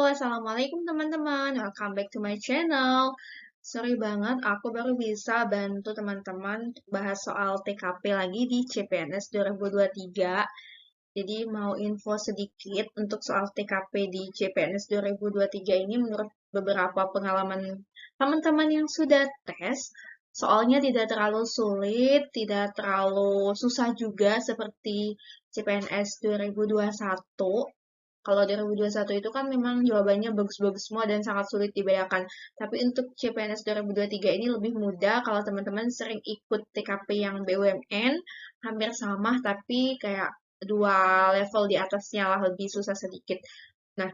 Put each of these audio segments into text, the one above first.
Assalamualaikum teman-teman. Welcome back to my channel. Sorry banget, aku baru bisa bantu teman-teman bahas soal TKP lagi di CPNS 2023. Jadi mau info sedikit untuk soal TKP di CPNS 2023 ini menurut beberapa pengalaman teman-teman yang sudah tes, soalnya tidak terlalu sulit, tidak terlalu susah juga seperti CPNS 2021. Kalau 2021 itu kan memang jawabannya bagus-bagus semua dan sangat sulit dibedakan. Tapi untuk CPNS 2023 ini lebih mudah kalau teman-teman sering ikut TKP yang BUMN, hampir sama tapi kayak dua level di atasnya lah lebih susah sedikit. Nah,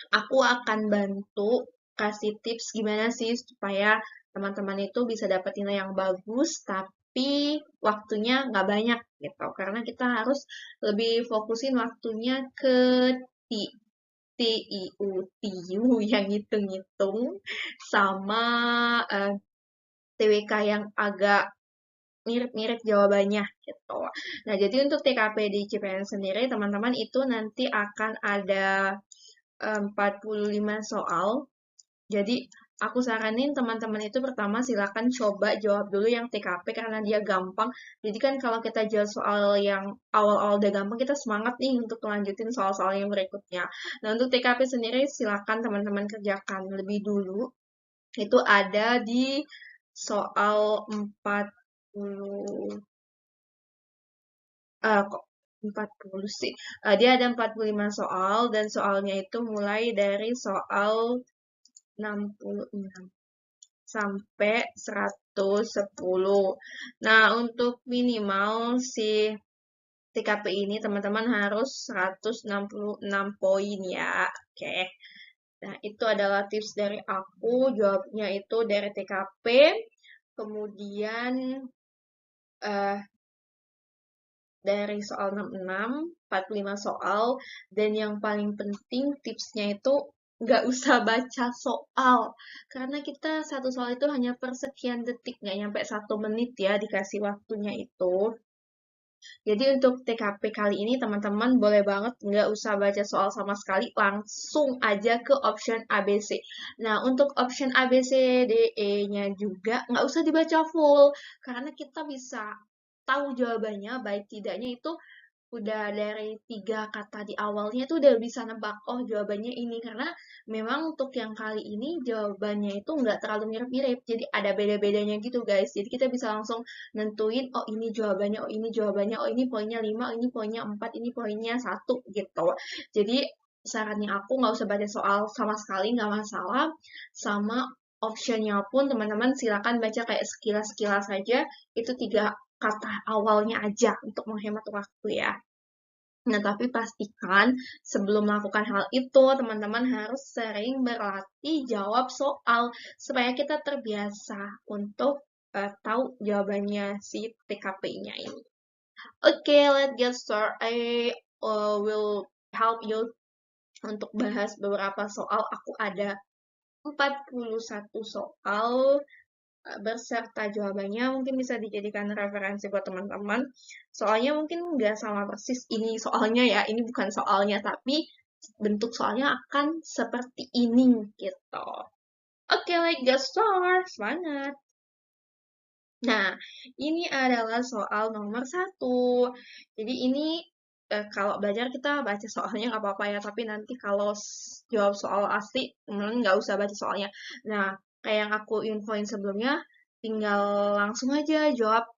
aku akan bantu kasih tips gimana sih supaya teman-teman itu bisa dapat nilai yang bagus tapi waktunya nggak banyak gitu. Karena kita harus lebih fokusin waktunya ke ti TIU yang ngitung-ngitung sama eh, TWK yang agak mirip-mirip jawabannya gitu. Nah, jadi untuk TKP di CPN sendiri, teman-teman itu nanti akan ada 45 soal. Jadi, aku saranin teman-teman itu pertama silakan coba jawab dulu yang TKP karena dia gampang. Jadi kan kalau kita jawab soal yang awal-awal udah gampang, kita semangat nih untuk lanjutin soal-soal yang berikutnya. Nah, untuk TKP sendiri silakan teman-teman kerjakan lebih dulu. Itu ada di soal 40 kok 40 sih. Dia ada 45 soal dan soalnya itu mulai dari soal 66 sampai 110. Nah, untuk minimal si TKP ini teman-teman harus 166 poin ya. Oke. Nah, itu adalah tips dari aku. Jawabnya itu dari TKP. Kemudian eh, dari soal 66, 45 soal. Dan yang paling penting tipsnya itu nggak usah baca soal. Karena kita satu soal itu hanya per sekian detik, nggak nyampe 1 menit ya dikasih waktunya itu. Jadi untuk TKP kali ini teman-teman boleh banget nggak usah baca soal sama sekali, langsung aja ke option ABC. Nah untuk option ABC, D, E-nya juga nggak usah dibaca full, karena kita bisa tahu jawabannya, baik tidaknya itu udah dari 3 kata di awalnya tuh udah bisa nebak, oh jawabannya ini. Karena memang untuk yang kali ini jawabannya itu nggak terlalu mirip-mirip, jadi ada beda-bedanya gitu guys. Jadi kita bisa langsung nentuin, oh ini jawabannya, oh ini jawabannya, oh ini poinnya 5, oh ini poinnya 4, ini poinnya 1 gitu. Jadi sarannya aku nggak usah baca soal sama sekali, nggak masalah. Sama optionnya pun teman-teman silakan baca kayak sekilas-sekilas saja, itu 3 kata awalnya aja untuk menghemat waktu ya. Nah, tapi pastikan sebelum melakukan hal itu, teman-teman harus sering berlatih jawab soal supaya kita terbiasa untuk tahu jawabannya si TKP-nya ini. Oke, let's get started. I will help you untuk bahas beberapa soal. Aku ada 41 soal berserta jawabannya, mungkin bisa dijadikan referensi buat teman-teman. Soalnya mungkin nggak sama persis ini soalnya ya, ini bukan soalnya, tapi bentuk soalnya akan seperti ini gitu. Oke, let's get start. Semangat! Nah, ini adalah soal nomor 1. Jadi ini kalau belajar kita baca soalnya nggak apa-apa ya, tapi nanti kalau jawab soal asli, nggak usah baca soalnya. Nah, kayak yang aku infoin sebelumnya, tinggal langsung aja jawab,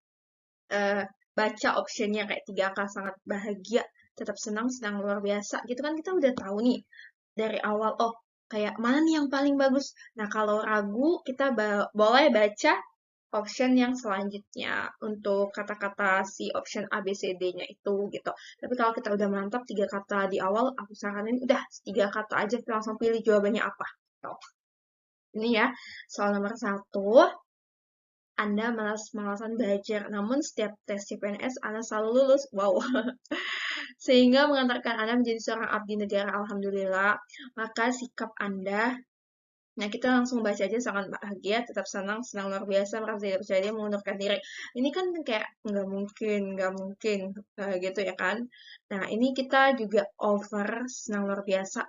eh, baca optionnya kayak 3K sangat bahagia, tetap senang, senang luar biasa. Gitu kan kita udah tahu nih dari awal, oh kayak mana nih yang paling bagus. Nah, kalau ragu, kita boleh baca option yang selanjutnya untuk kata-kata si option A, B, C, D-nya itu gitu. Tapi kalau kita udah mantap 3 kata di awal, aku saranin udah 3 kata aja kita langsung pilih jawabannya apa. Gitu. Ini ya, soal nomor 1. Anda malas-malasan belajar, namun setiap tes CPNS Anda selalu lulus. Wow. Sehingga mengantarkan Anda menjadi seorang abdi negara, alhamdulillah. Maka sikap Anda, nah kita langsung baca aja, sangat bahagia, tetap senang, senang luar biasa, merasa tidak percaya diri, mengundurkan diri. Ini kan kayak nggak mungkin gitu ya kan. Nah ini kita juga over senang luar biasa,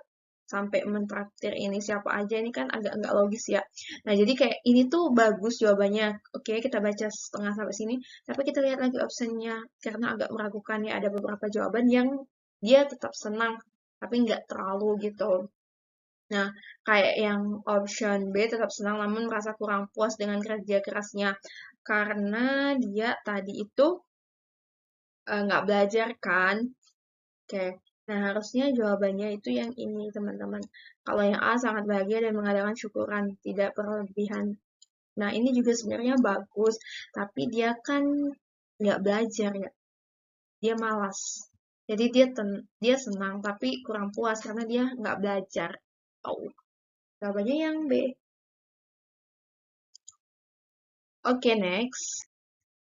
sampai mentraktir ini siapa aja, ini kan agak nggak logis ya. Nah, jadi kayak ini tuh bagus jawabannya. Oke, kita baca setengah sampai sini, tapi kita lihat lagi optionnya karena agak meragukan ya. Ada beberapa jawaban yang dia tetap senang, tapi nggak terlalu gitu. Nah, kayak yang option B tetap senang namun merasa kurang puas dengan kerja kerasnya karena dia tadi itu nggak belajar kan. Oke, nah harusnya jawabannya itu yang ini teman-teman. Kalau yang A sangat bahagia dan mengadakan syukuran, tidak berlebihan. Nah ini juga sebenarnya bagus, tapi dia kan nggak belajar ya, dia malas. Jadi dia senang tapi kurang puas karena dia nggak belajar. Oh, jawabannya yang B. Oke, next.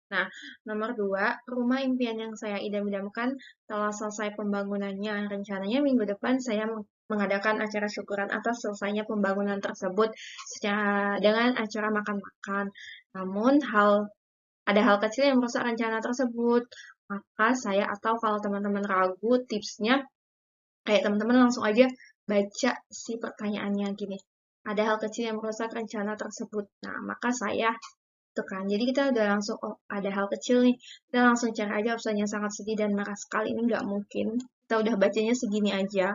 Nah, nomor 2, rumah impian yang saya idam-idamkan telah selesai pembangunannya. Rencananya minggu depan saya mengadakan acara syukuran atas selesainya pembangunan tersebut secara dengan acara makan-makan. Namun ada hal kecil yang merusak rencana tersebut. Maka saya atau kalau teman-teman ragu tipsnya kayak teman-teman langsung aja baca si pertanyaannya gini. Ada hal kecil yang merusak rencana tersebut. Nah, maka saya gitu kan. Jadi kita udah langsung, oh ada hal kecil nih, kita langsung cari aja opsinya sangat sedih dan marah sekali, ini nggak mungkin. Kita udah bacanya segini aja.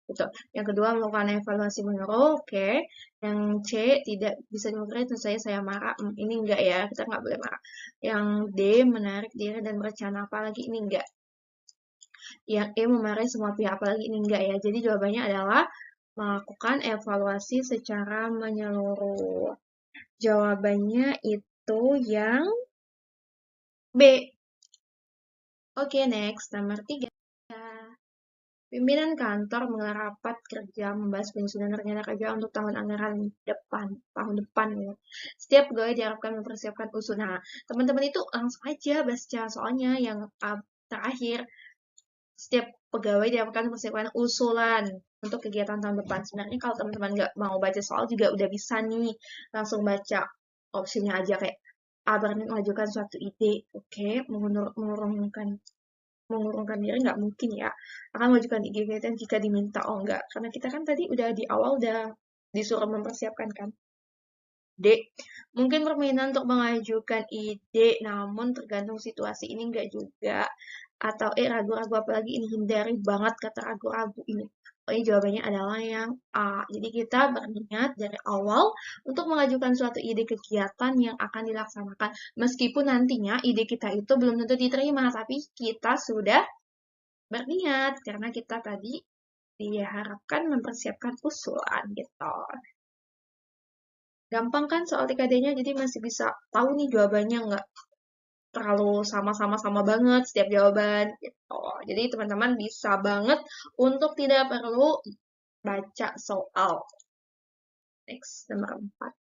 Gitu. Yang kedua, melakukan evaluasi menyeluruh, oke. Yang C, tidak bisa dimungkiri, tentu saya marah, ini enggak ya, kita nggak boleh marah. Yang D, menarik diri dan berencana, apalagi ini enggak. Yang E, memarahi semua pihak, apalagi ini enggak ya. Jadi jawabannya adalah melakukan evaluasi secara menyeluruh. Jawabannya itu yang B. Oke, next. Nomor 3. Pimpinan kantor menggelar rapat kerja membahas penyusunan rencana kerja untuk tahun anggaran tahun depan ya. Setiap pegawai diharapkan mempersiapkan usulan. Nah, teman-teman itu langsung aja baca soalnya yang terakhir. Setiap pegawai diharapkan mempersiapkan usulan untuk kegiatan tahun depan. Sebenarnya kalau teman-teman nggak mau baca soal juga udah bisa nih langsung baca opsinya aja kayak berani mengajukan suatu ide, oke, mengurungkan diri nggak mungkin ya, akan mengajukan ide kegiatan jika diminta, oh enggak, karena kita kan tadi udah di awal udah disuruh mempersiapkan kan. D. Mungkin permainan untuk mengajukan ide, namun tergantung situasi ini enggak juga. Atau ragu-ragu apalagi ini, hindari banget kata ragu-ragu ini. Pokoknya jawabannya adalah yang A. Jadi kita berniat dari awal untuk mengajukan suatu ide kegiatan yang akan dilaksanakan. Meskipun nantinya ide kita itu belum tentu diterima, tapi kita sudah berniat karena kita tadi diharapkan mempersiapkan usulan gitu. Gampang kan soal TKD-nya, jadi masih bisa tahu nih jawabannya, nggak terlalu sama-sama banget setiap jawaban gitu. Jadi teman-teman bisa banget untuk tidak perlu baca soal. Next, nomor 4.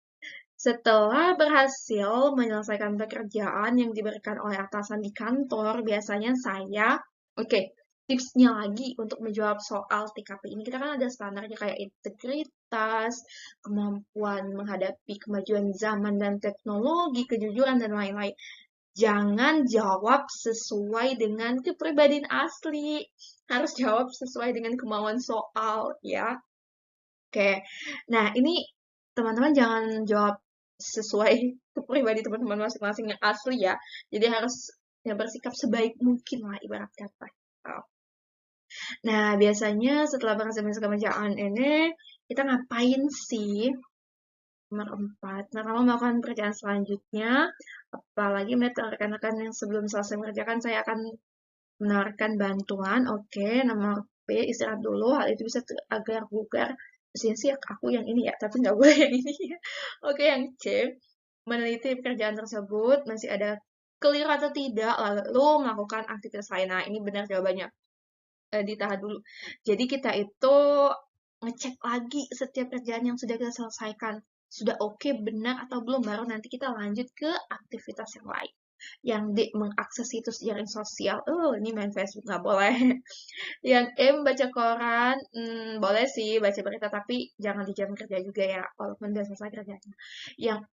Setelah berhasil menyelesaikan pekerjaan yang diberikan oleh atasan di kantor, biasanya saya, oke, tipsnya lagi untuk menjawab soal TKP ini, kita kan ada standarnya kayak integritas, kemampuan menghadapi kemajuan zaman dan teknologi, kejujuran, dan lain-lain. Jangan jawab sesuai dengan kepribadian asli. Harus jawab sesuai dengan kemauan soal, ya. Oke. Nah, ini teman-teman jangan jawab sesuai kepribadian teman-teman masing-masing yang asli ya. Jadi harus bersikap sebaik mungkin lah ibarat kata. Nah, biasanya setelah berhasil menyelesaikan pekerjaan ini, kita ngapain sih? Nomor 4. Pertama, melakukan pekerjaan selanjutnya. Apalagi melihat rekan-rekan yang sebelum selesai mengerjakan, saya akan menawarkan bantuan. Oke, nomor B, istirahat dulu. Hal itu bisa agar bugar. Biasanya sih aku yang ini ya, tapi nggak boleh yang ini ya. Oke, yang C, meneliti pekerjaan tersebut, masih ada keliru atau tidak, lalu melakukan aktivitas lain. Nah, ini benar jawabannya. Ditahan dulu. Jadi kita itu ngecek lagi setiap kerjaan yang sudah kita selesaikan. Sudah oke, benar atau belum, baru nanti kita lanjut ke aktivitas yang lain. Yang D, mengakses situs jaring sosial. Ini main Facebook nggak boleh. Yang M, baca koran. Boleh sih baca berita, tapi jangan di jam kerja juga ya, walaupun udah selesai kerjanya. Yang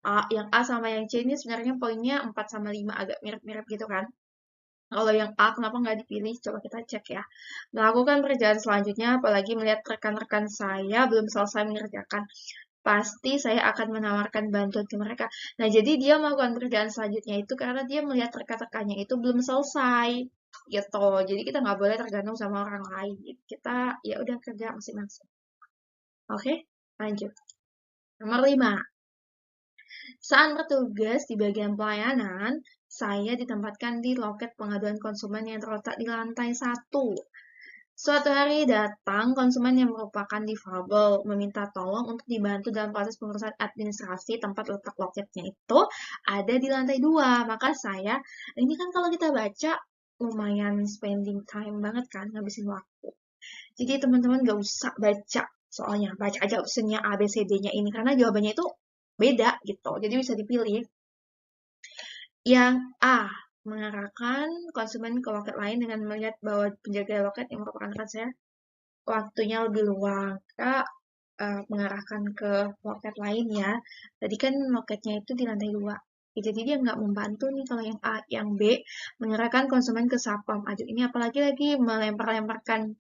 A sama yang C ini sebenarnya poinnya 4 sama 5 agak mirip-mirip gitu kan. Kalau yang A, kenapa nggak dipilih? Coba kita cek ya. Melakukan pekerjaan selanjutnya, apalagi melihat rekan-rekan saya belum selesai mengerjakan. Pasti saya akan menawarkan bantuan ke mereka. Nah, jadi dia melakukan pekerjaan selanjutnya itu karena dia melihat rekan-rekannya itu belum selesai. Gitu. Jadi kita nggak boleh tergantung sama orang lain. Kita ya udah kerja masing-masing. Oke, lanjut. Nomor 5. Saat bertugas di bagian pelayanan, saya ditempatkan di loket pengaduan konsumen yang terletak di lantai 1. Suatu hari datang konsumen yang merupakan difabel meminta tolong untuk dibantu dalam proses pengurusan administrasi tempat letak loketnya itu ada di lantai 2. Maka saya, ini kan kalau kita baca lumayan spending time banget kan, ngabisin waktu. Jadi teman-teman gak usah baca soalnya, baca aja optionnya A, B, C, D-nya ini karena jawabannya itu beda gitu. Jadi bisa dipilih. Yang A, mengarahkan konsumen ke loket lain dengan melihat bahwa penjaga loket yang merupakan rekan saya waktunya lebih luang. Kita mengarahkan ke loket lain ya. Tadi kan loketnya itu di lantai 2. Ya, jadi dia nggak membantu nih kalau yang A. Yang B, mengarahkan konsumen ke satpam. Aduh, ini apalagi lagi melempar-lemparkan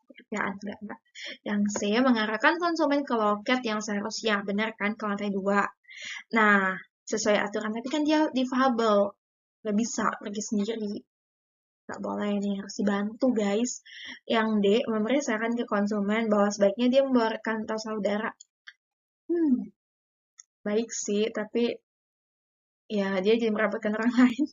pekerjaan. Enggak. Yang C, mengarahkan konsumen ke loket yang seharusnya. Benar kan, ke lantai 2. Nah, sesuai aturan. Tapi kan dia difabel. Nggak bisa pergi sendiri. Nggak boleh nih, harus dibantu guys. Yang D, memberi saran ke konsumen bahwa sebaiknya dia membawa rekan atau saudara. Baik sih, tapi ya dia jadi merepotkan orang lain.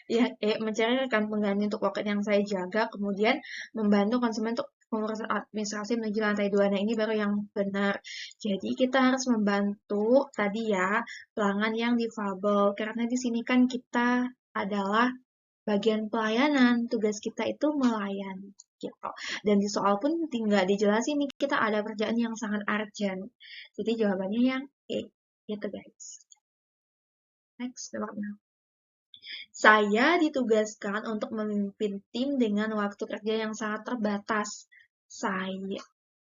Yang E, mencari rekan pengganti untuk loket yang saya jaga, kemudian membantu konsumen untuk pengurusan administrasi menuju lantai 2. Nah, ini baru yang benar. Jadi kita harus membantu tadi ya pelanggan yang difabel, karena di sini kan kita adalah bagian pelayanan, tugas kita itu melayani gitu. Dan di soal pun tinggal dijelasin nih kita ada kerjaan yang sangat urgent. Jadi jawabannya yang E, gitu guys. Next, nomor 6. Saya ditugaskan untuk memimpin tim dengan waktu kerja yang sangat terbatas.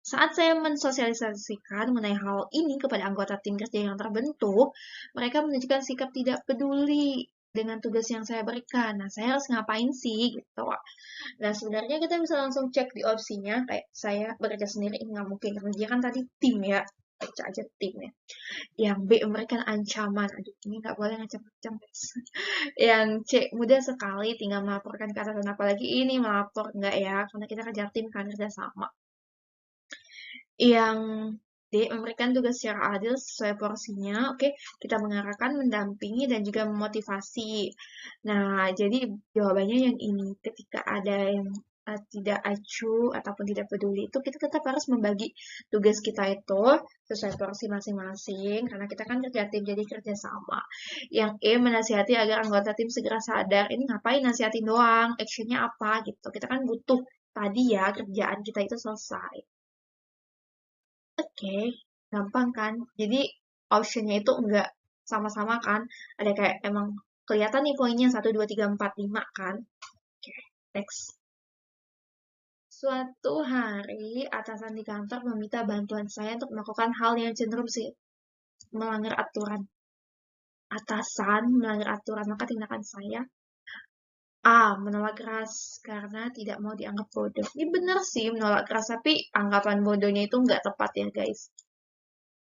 Saat saya mensosialisasikan mengenai hal ini kepada anggota tim kerja yang terbentuk, mereka menunjukkan sikap tidak peduli dengan tugas yang saya berikan. Nah, saya harus ngapain sih gitu. Nah, sebenarnya kita bisa langsung cek di opsinya, kayak saya bekerja sendiri, nggak mungkin, karena dia kan tadi tim ya, baca aja tim ya. Yang B, memberikan ancaman, aduh ini nggak boleh ngacam-ngacam guys. Yang C, mudah sekali, tinggal melaporkan ke atasan, apalagi ini melapor, nggak ya, karena kita kerja tim kan, kerja sama. Yang D, memberikan tugas secara adil sesuai porsinya. Oke, kita mengarahkan, mendampingi, dan juga memotivasi. Nah, jadi jawabannya yang ini. Ketika ada yang tidak acuh ataupun tidak peduli, itu kita tetap harus membagi tugas kita itu sesuai porsi masing-masing. Karena kita kan kerja tim, jadi kerja sama. Yang E, menasihati agar anggota tim segera sadar. Ini ngapain nasihatin doang? Actionnya apa gitu. Kita kan butuh tadi ya kerjaan kita itu selesai. Oke, gampang kan? Jadi optionnya itu enggak sama-sama kan? Ada kayak emang kelihatan nih poinnya 1, 2, 3, 4, 5 kan? Oke, next. Suatu hari, atasan di kantor meminta bantuan saya untuk melakukan hal yang cenderung sih melanggar aturan. Atasan melanggar aturan, maka tindakan saya A, menolak keras karena tidak mau dianggap bodoh. Ini benar sih menolak keras, tapi anggapan bodohnya itu nggak tepat ya guys.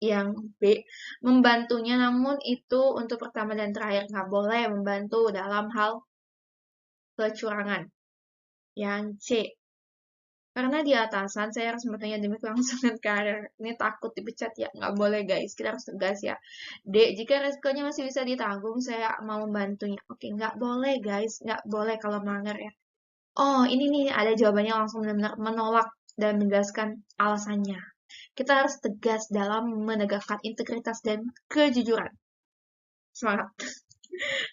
Yang B, membantunya namun itu untuk pertama dan terakhir. Nggak boleh membantu dalam hal kecurangan. Yang C, karena di atasan saya harus bertanya demi kelangsungan karir. Ini takut dipecat ya, nggak boleh guys. Kita harus tegas ya. D, jika resikonya masih bisa ditanggung, saya mau membantunya. Oke, nggak boleh guys, nggak boleh kalau melanggar ya. Oh, ini nih ada jawabannya langsung benar-benar menolak dan menjelaskan alasannya. Kita harus tegas dalam menegakkan integritas dan kejujuran. Semangat.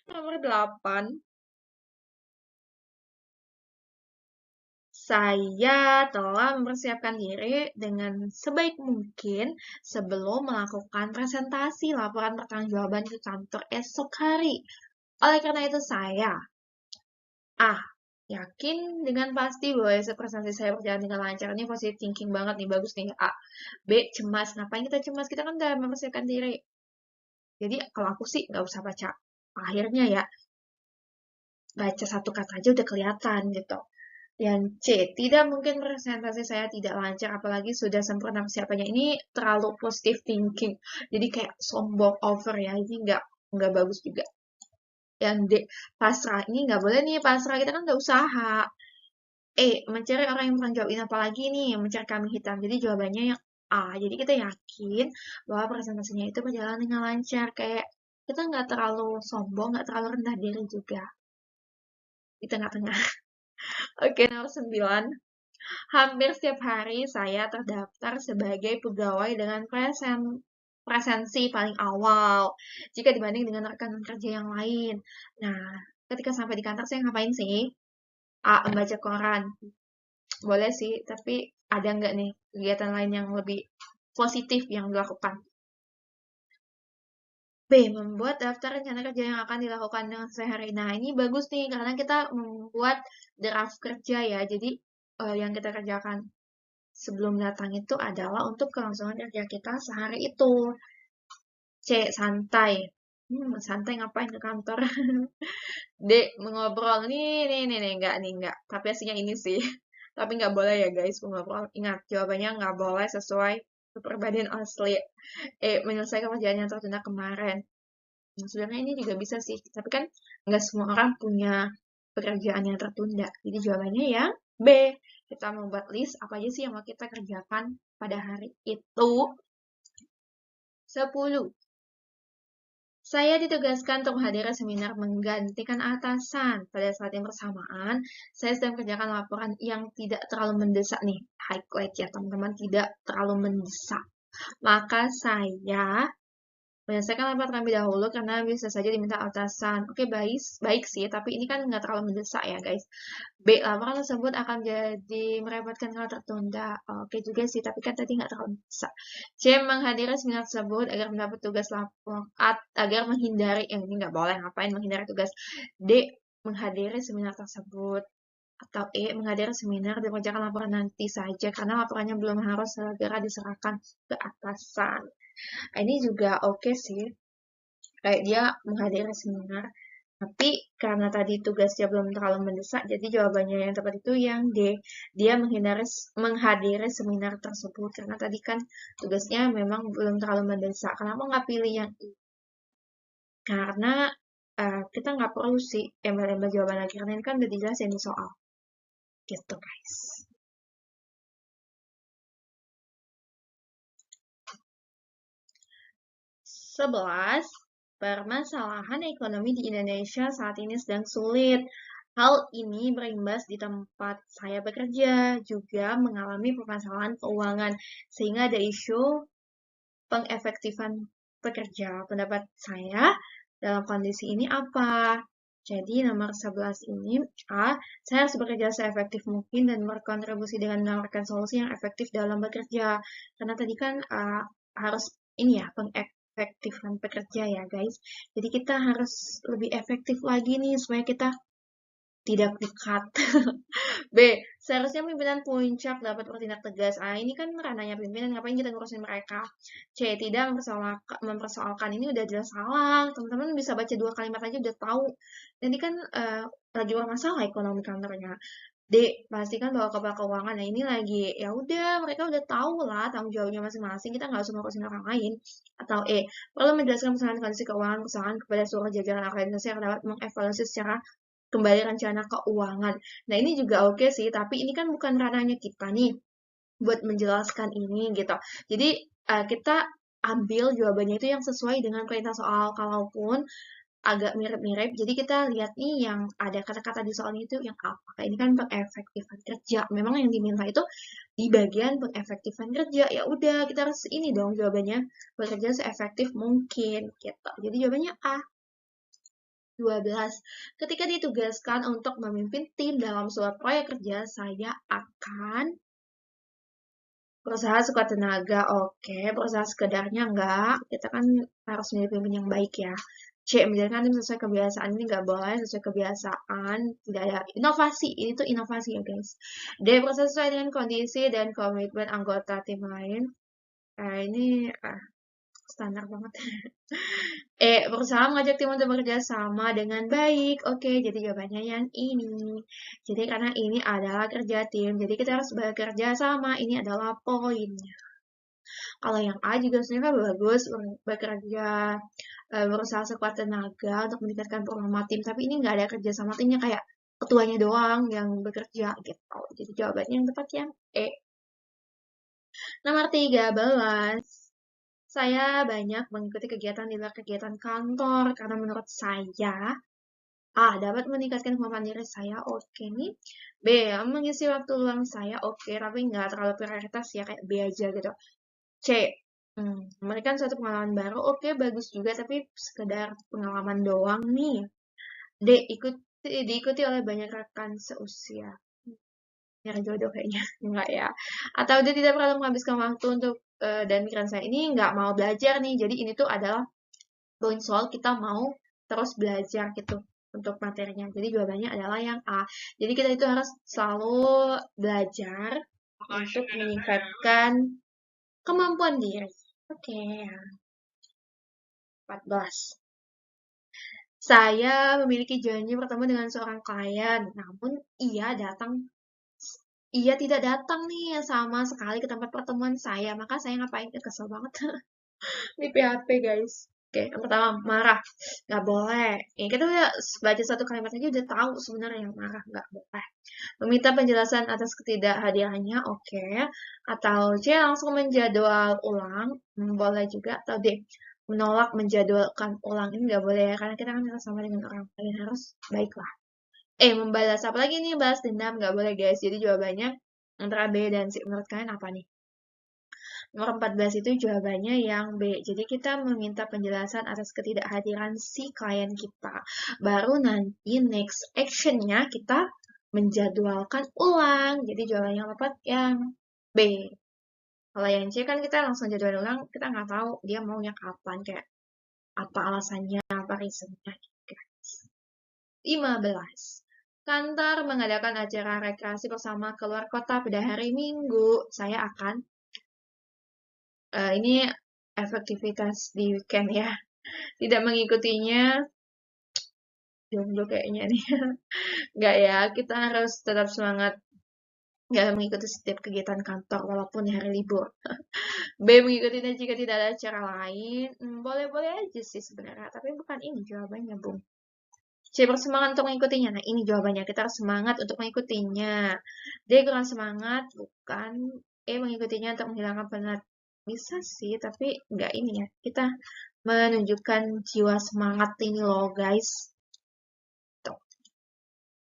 Nomor 8. Saya telah mempersiapkan diri dengan sebaik mungkin sebelum melakukan presentasi laporan pertanggungjawaban ke kantor esok hari. Oleh karena itu saya A, yakin dengan pasti bahwa esok presentasi saya berjalan dengan lancar. Ini positive thinking banget nih, bagus nih A. B, cemas. Ngapain kita cemas? Kita kan udah mempersiapkan diri. Jadi kalau aku sih nggak usah baca akhirnya ya. baca satu kata aja udah kelihatan gitu. Yang C, tidak mungkin presentasi saya tidak lancar, apalagi sudah sempurna persiapannya. Ini terlalu positive thinking, jadi kayak sombong over ya, ini nggak bagus juga. Yang D, pasrah, ini nggak boleh nih pasrah, kita kan udah usaha. Mencari orang yang bertanggung jawab, apalagi nih mencari kambing hitam. Jadi jawabannya yang A. Jadi kita yakin bahwa presentasinya itu berjalan dengan lancar. Kayak kita nggak terlalu sombong, nggak terlalu rendah diri juga. Di tengah-tengah. Oke, nomor 9. Hampir setiap hari saya terdaftar sebagai pegawai dengan presensi paling awal jika dibanding dengan rekan kerja yang lain. Nah, ketika sampai di kantor saya ngapain sih? A. Membaca koran. Boleh sih, tapi ada nggak nih kegiatan lain yang lebih positif yang dilakukan? B. Membuat daftar rencana kerja yang akan dilakukan dengan sehari. Nah, ini bagus nih, karena kita membuat draft kerja ya. Jadi, yang kita kerjakan sebelum datang itu adalah untuk kelangsungan kerja kita sehari itu. C. Santai. Santai ngapain ke kantor? D. Mengobrol. Nih, enggak. Tapi aslinya ini sih. Tapi nggak boleh ya guys, mengobrol. Ingat, jawabannya nggak boleh sesuai kepribadian asli. Menyelesaikan pekerjaan yang tertunda kemarin. Nah, sebenarnya ini juga bisa sih, tapi kan nggak semua orang punya pekerjaan yang tertunda. Jadi jawabannya ya B. Kita membuat list apa aja sih yang mau kita kerjakan pada hari itu. 10. Saya ditugaskan untuk menghadiri seminar menggantikan atasan. Pada saat yang bersamaan, saya sedang mengerjakan laporan yang tidak terlalu mendesak nih. Highlight ya teman-teman, tidak terlalu mendesak. Maka saya menyelesaikan laporan terlebih dahulu karena bisa saja diminta atasan. Oke, baik sih, tapi ini kan nggak terlalu mendesak ya guys. B. Laporan tersebut akan jadi merepotkan kalau tertunda. Oke juga sih, tapi kan tadi nggak terlalu mendesak. C. Menghadiri seminar tersebut agar mendapat tugas lapor. Agar menghindari, yang ini nggak boleh, ngapain menghindari tugas. D. Menghadiri seminar tersebut. Atau E. Menghadiri seminar dan mengerjakan laporan nanti saja, karena laporannya belum harus segera diserahkan ke atasan. Ini juga oke sih, kayak dia menghadiri seminar, tapi karena tadi tugasnya belum terlalu mendesak, jadi jawabannya yang tepat itu yang D. Dia menghadiri seminar tersebut, karena tadi kan tugasnya memang belum terlalu mendesak. Kenapa nggak pilih yang I? Karena kita nggak perlu sih embel-embel jawaban lagi, karena ini kan udah dijelasin di soal. Gitu guys. Sebelas, permasalahan ekonomi di Indonesia saat ini sedang sulit. Hal ini berimbas di tempat saya bekerja, juga mengalami permasalahan keuangan, sehingga ada isu pengefektifan pekerja. Pendapat saya dalam kondisi ini apa? Jadi nomor 11 ini, A. Saya harus bekerja seefektif mungkin dan berkontribusi dengan menawarkan solusi yang efektif dalam bekerja. Karena tadi kan harus ini ya, pengefektifan pekerja ya guys. Jadi kita harus lebih efektif lagi nih supaya kita tidak dekat. B. Seharusnya pimpinan puncak dapat bertindak tegas. Ini kan ranahnya pimpinan, ngapain kita ngurusin mereka. C. Tidak mempersoalkan, ini udah jelas salah. Teman-teman bisa baca 2 kalimat aja udah tahu. Jadi kan lagi bermasalah ekonomi kantornya. D. Pastikan bahwa kepala keuangan. Nah ini lagi, ya udah mereka udah tahu lah tanggung jawabnya masing-masing. Kita nggak usah ngurusin orang lain. Atau E. Perlu menjelaskan pesanan kondisi keuangan perusahaan kepada seluruh jajaran organisasi yang dapat mengevaluasi secara kembali rencana keuangan. Nah, ini juga oke sih, tapi ini kan bukan ranahnya kita nih buat menjelaskan ini gitu. Jadi, kita ambil jawabannya itu yang sesuai dengan perintah soal, kalaupun agak mirip-mirip. Jadi kita lihat nih yang ada kata-kata di soal itu yang apa. Ini kan pengefektifan kerja. Memang yang diminta itu di bagian pengefektifan kerja. Ya udah, kita harus ini dong jawabannya, bekerja seefektif mungkin gitu. Jadi jawabannya A. 12. Ketika ditugaskan untuk memimpin tim dalam suatu proyek kerja, saya akan berusaha sekuat tenaga. Oke, berusaha sekedarnya enggak. Kita kan harus menjadi pemimpin yang baik ya. C. Menjalankan tim sesuai kebiasaan. Ini enggak boleh sesuai kebiasaan. Tidak ada inovasi. Ini tuh inovasi ya guys. D. Berusaha sesuai dengan kondisi dan komitmen anggota tim lain. Ini standar banget. Berusaha mengajak tim untuk bekerja sama dengan baik. Oke, jadi jawabannya yang ini. Jadi karena ini adalah kerja tim, jadi kita harus bekerja sama. Ini adalah poinnya. Kalau yang A juga sebenarnya bagus, bekerja, berusaha sekuat tenaga untuk meningkatkan performa tim. Tapi ini nggak ada kerja sama timnya, kayak ketuanya doang yang bekerja gitu. Jadi jawabannya yang tepat yang E. Nomor 13. Saya banyak mengikuti kegiatan di luar kegiatan kantor karena menurut saya A. Dapat meningkatkan kemampuan diri saya, oke nih. B. Mengisi waktu luang saya, oke, tapi nggak terlalu prioritas ya, kayak B aja gitu. C. Memberikan suatu pengalaman baru, oke, bagus juga, tapi sekedar pengalaman doang nih. D. Diikuti oleh banyak rekan seusia. Nyari jodoh kayaknya, enggak ya. Atau dia tidak perlu menghabiskan waktu untuk dan pikiran saya ini nggak mau belajar nih. Jadi ini tuh adalah poin soal kita mau terus belajar gitu untuk materinya. Jadi jawabannya adalah yang A. Jadi kita itu harus selalu belajar untuk meningkatkan kemampuan diri. Oke, 14. Saya memiliki janji bertemu dengan seorang klien, namun ia tidak datang nih sama sekali ke tempat pertemuan saya. Maka saya ngapain? Kesel banget. Ini PHP guys. Oke, yang pertama marah, nggak boleh. Ya, kita udah baca satu kalimat aja udah tahu sebenarnya yang marah nggak boleh. Meminta penjelasan atas ketidakhadirannya, oke. Atau C langsung menjadwal ulang, boleh juga. Atau D menolak menjadwalkan ulang, ini nggak boleh ya karena kita kan sama dengan orang lain, harus baiklah. Membalas apa lagi nih? Balas dendam nggak boleh guys. Jadi jawabannya antara B dan C. Menurut kalian apa nih? Nomor 14 itu jawabannya yang B. Jadi kita meminta penjelasan atas ketidakhadiran si klien kita. Baru nanti next action-nya kita menjadwalkan ulang. Jadi jawabannya yang tepat yang B. Kalau yang C kan kita langsung jadwal ulang, kita nggak tahu dia maunya kapan, kayak apa alasannya, apa reasonnya. 15. Kantor mengadakan acara rekreasi bersama keluar kota pada hari Minggu. Saya akan ini efektivitas di weekend ya. Tidak mengikutinya, jomblo kayaknya nih. Nggak ya, kita harus tetap semangat nggak mengikuti setiap kegiatan kantor walaupun hari libur. B. Mengikutinya jika tidak ada acara lain. Boleh-boleh aja sih sebenarnya, tapi bukan ini jawabannya, Bung. C. Bersemangat untuk mengikutinya. Nah, ini jawabannya. Kita harus semangat untuk mengikutinya. D. Kurang semangat. Bukan. E. Mengikutinya untuk menghilangkan penat. Bisa sih, tapi nggak ini ya. Kita menunjukkan jiwa semangat ini loh, guys. Tuh.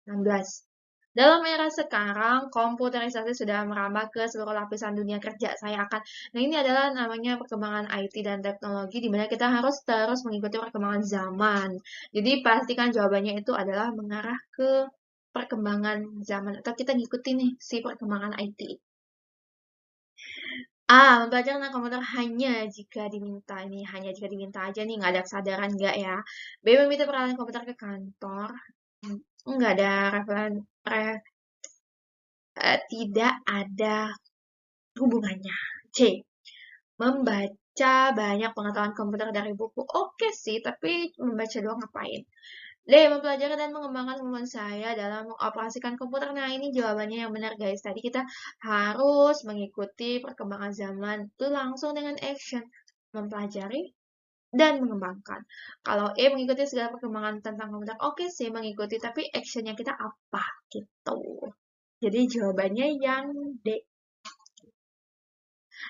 16. Dalam era sekarang, komputerisasi sudah merambah ke seluruh lapisan dunia kerja. Nah ini adalah namanya perkembangan IT dan teknologi, di mana kita harus terus mengikuti perkembangan zaman. Jadi pastikan jawabannya itu adalah mengarah ke perkembangan zaman, atau kita ngikutin nih si perkembangan IT. A. Mempelajari tentang komputer hanya jika diminta. Ini hanya jika diminta aja nih, nggak ada kesadaran nggak ya. B. Meminta peralatan komputer ke kantor. Nggak ada tidak ada hubungannya. C. Membaca banyak pengetahuan komputer dari buku. Oke sih, tapi membaca doang ngapain? D. Mempelajari dan mengembangkan kemampuan saya dalam mengoperasikan komputer. Nah, ini jawabannya yang benar, guys. Tadi kita harus mengikuti perkembangan zaman itu langsung dengan action. Mempelajari dan mengembangkan. Kalau E mengikuti segala perkembangan tentang komputer, oke sih mengikuti, tapi actionnya kita apa gitu. Jadi jawabannya yang D.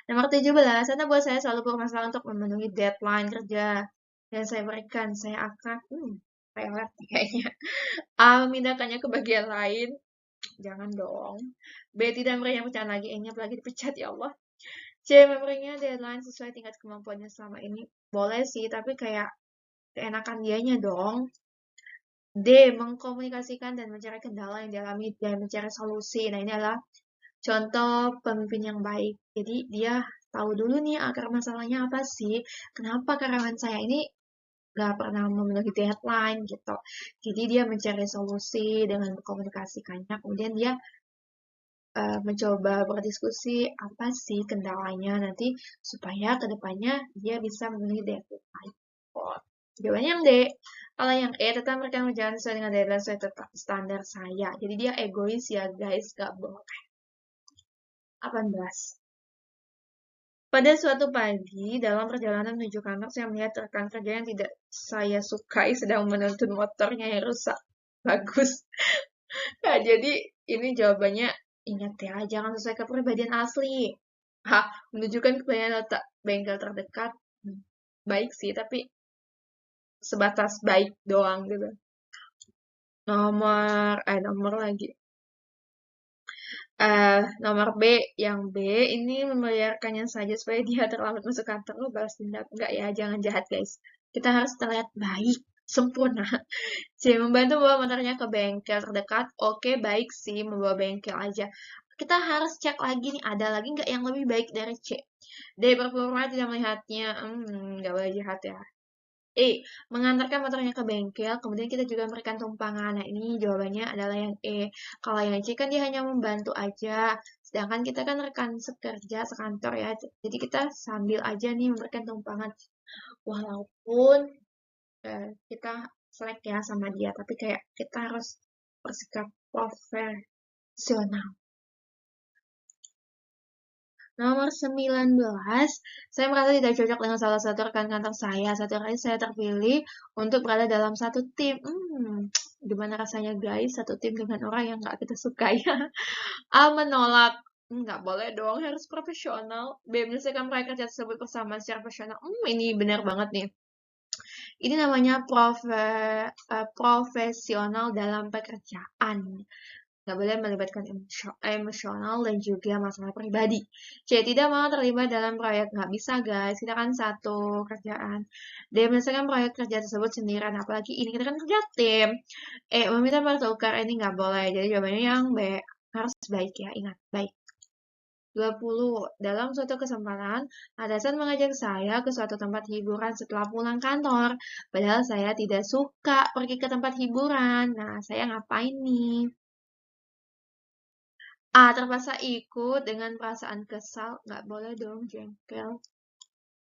Nomor 17, karena buat saya selalu bermasalah untuk memenuhi deadline kerja yang saya berikan. Saya akan, pelet kayaknya. A. Memindahkannya ke bagian lain. Jangan dong. B. Tidak memberi yang pecahan lagi. E-nya lagi dipecat, ya Allah. C. Memberinya deadline sesuai tingkat kemampuannya selama ini. Boleh sih, tapi kayak keenakan dianya dong. D. Mengkomunikasikan dan mencari kendala yang dialami dan mencari solusi. Nah, ini adalah contoh pemimpin yang baik. Jadi dia tahu dulu nih akar masalahnya apa sih. Kenapa karyawan saya ini nggak pernah memenuhi deadline gitu. Jadi dia mencari solusi dengan mengkomunikasikannya. Kemudian dia mencoba berdiskusi apa sih kendalanya nanti supaya kedepannya dia bisa memenuhi deadline. Oh, jawabannya yang D. Kalau yang E, tetap mereka mengerjakan sesuai dengan deadline sesuai standar saya. Jadi dia egois ya guys, gak boleh. 18. Pada suatu pagi, dalam perjalanan menuju kantor, saya melihat rekan kerja yang tidak saya sukai sedang menuntun motornya yang rusak. Bagus. Nah, jadi ini jawabannya, ingat ya, jangan sesuai kepribadian asli. Menunjukkan kepribadian letak bengkel terdekat. Baik sih, tapi sebatas baik doang gitu. Nomor lagi. Nomor B, yang B ini membiarkannya saja supaya dia terlambat masuk kantor. Lo balas dendam. Enggak ya, jangan jahat guys. Kita harus terlihat baik, sempurna. C, membantu bawa motornya ke bengkel terdekat. Oke, baik sih, membawa bengkel aja. Kita harus cek lagi nih, ada lagi nggak yang lebih baik dari C. D, berpura-pura tidak melihatnya. Nggak boleh jahat ya. E, mengantarkan motornya ke bengkel, kemudian kita juga memberikan tumpangan. Nah, ini jawabannya adalah yang E. Kalau yang C kan dia hanya membantu aja, sedangkan kita kan rekan sekerja, sekantor ya. Jadi kita sambil aja nih memberikan tumpangan. Walaupun kita selek ya sama dia, tapi kayak kita harus bersikap profesional. Nomor 19, saya merasa tidak cocok dengan salah satu rekan kantor saya. Satu kali saya terpilih untuk berada dalam satu tim. Gimana rasanya guys, satu tim dengan orang yang nggak kita sukai. A, menolak. Nggak boleh dong, harus profesional. B, menyelesaikan proyek kerja tersebut bersama secara profesional. Ini benar banget nih. Ini namanya profesional dalam pekerjaan. Nggak boleh melibatkan emosional dan juga masalah pribadi. C, tidak mau terlibat dalam proyek. Nggak bisa guys, kita kan satu kerjaan. D, menyelesaikan proyek kerja tersebut sendirian, apalagi ini kita kan kerja tim. E, meminta bertukar, ini nggak boleh. Jadi jawabannya yang B, harus baik ya, ingat, baik. 20. Dalam suatu kesempatan, atasan mengajak saya ke suatu tempat hiburan setelah pulang kantor. Padahal saya tidak suka pergi ke tempat hiburan. Nah, saya ngapain nih? A, terpaksa ikut dengan perasaan kesal. Nggak boleh dong, jengkel.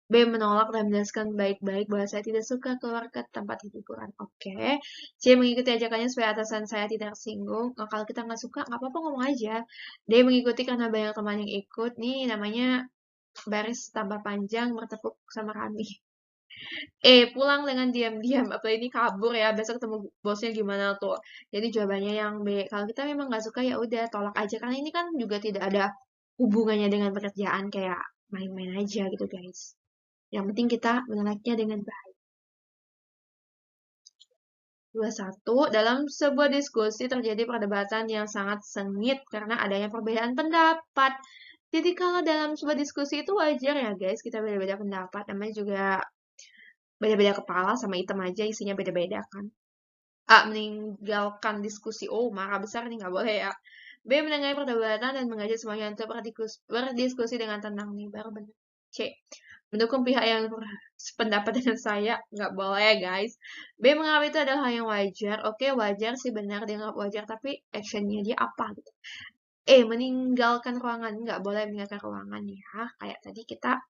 B, menolak dan menjelaskan baik-baik bahwa saya tidak suka keluar ke tempat hiburan. Oke. C, mengikuti ajakannya supaya atasan saya tidak tersinggung. Nah, kalau kita nggak suka, nggak apa-apa ngomong aja. D, mengikuti karena banyak teman yang ikut. Nih namanya baris tambah panjang bertepuk sama kami. Pulang dengan diam-diam. Apa ini kabur ya, besok ketemu bosnya gimana tuh. Jadi jawabannya yang B. Kalau kita memang nggak suka ya udah tolak aja. Karena ini kan juga tidak ada hubungannya dengan pekerjaan, kayak main-main aja gitu guys. Yang penting kita menolaknya dengan baik. 21. Dalam sebuah diskusi terjadi perdebatan yang sangat sengit karena adanya perbedaan pendapat. Jadi kalau dalam sebuah diskusi itu wajar ya guys, kita beda-beda pendapat. Namanya juga beda-beda kepala, sama hitam aja isinya beda-beda kan. A, meninggalkan diskusi. Marah besar nih, nggak boleh ya. B, menengahi perdebatan dan mengajak semuanya untuk berdiskusi dengan tenang nih, baru benar. C, mendukung pihak yang sependapat dengan saya, nggak boleh guys. B, menganggap itu adalah hal yang wajar. Oke, wajar sih, benar dianggap wajar, tapi actionnya dia apa gitu. Meninggalkan ruangan, nggak boleh meninggalkan ruangan ya. Kayak tadi kita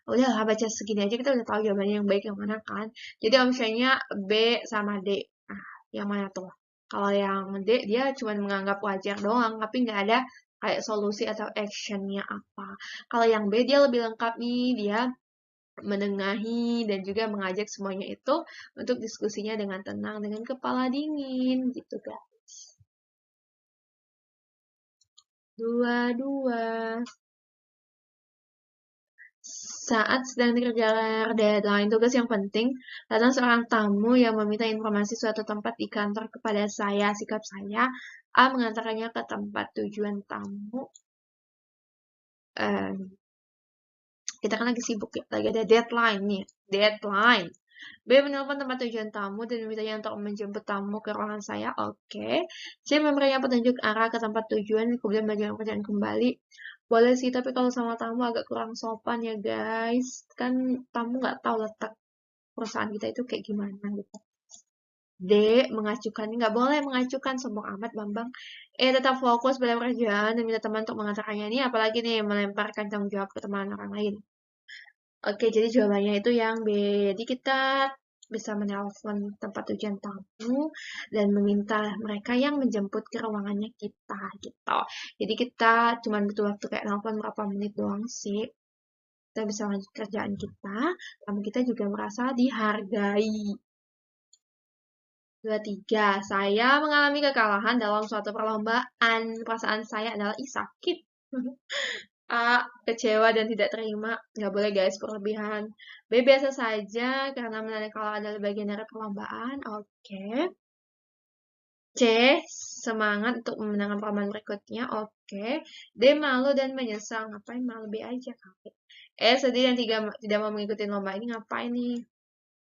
udah lah baca segini aja kita udah tahu jawabannya yang baik yang mana kan. Jadi opsinya B sama D. Yang mana tuh? Kalau yang D dia cuma menganggap wajar doang, tapi nggak ada kayak solusi atau actionnya apa. Kalau yang B dia lebih lengkap nih, dia menengahi dan juga mengajak semuanya itu untuk diskusinya dengan tenang, dengan kepala dingin gitu guys. 22. Saat sedang dikejar deadline tugas yang penting, datang seorang tamu yang meminta informasi suatu tempat di kantor kepada saya. Sikap saya, A, mengantarkannya ke tempat tujuan tamu. Kita kan lagi sibuk ya, lagi ada deadline nih. Deadline. B, menelpon tempat tujuan tamu dan memintanya untuk menjemput tamu ke ruangan saya. Oke. C, memberinya petunjuk arah ke tempat tujuan, kemudian melanjutkan perjalanan kembali. Boleh sih, tapi kalau sama tamu agak kurang sopan ya guys. Kan tamu nggak tahu letak perusahaan kita itu kayak gimana gitu. D. Mengacukan. Nggak boleh mengacukan, sombong amat Bambang. E. Tetap fokus pada pekerjaan dan minta teman untuk mengantarkannya. Ini apalagi nih, melemparkan tanggung jawab ke teman orang lain. Oke, jadi jawabannya itu yang B. Jadi kita bisa menelpon tempat tujuan tamu dan meminta mereka yang menjemput ke ruangannya kita gitu. Jadi kita cuma butuh waktu kayak nelpon berapa menit doang sih. Kita bisa lanjut kerjaan kita, tamu kita juga merasa dihargai. 23. Saya mengalami kekalahan dalam suatu perlombaan. Perasaan saya adalah sakit. A. Kecewa dan tidak terima. Nggak boleh guys, berlebihan. B. Biasa saja karena menandakan kalau adalah bagian dari perlombaan. Oke. C. Semangat untuk memenangkan perlombaan berikutnya. Oke. D. Malu dan menyesal. Ngapain malu? B aja kali. E. Sedih dan tidak mau mengikuti lomba ini. Ngapain nih?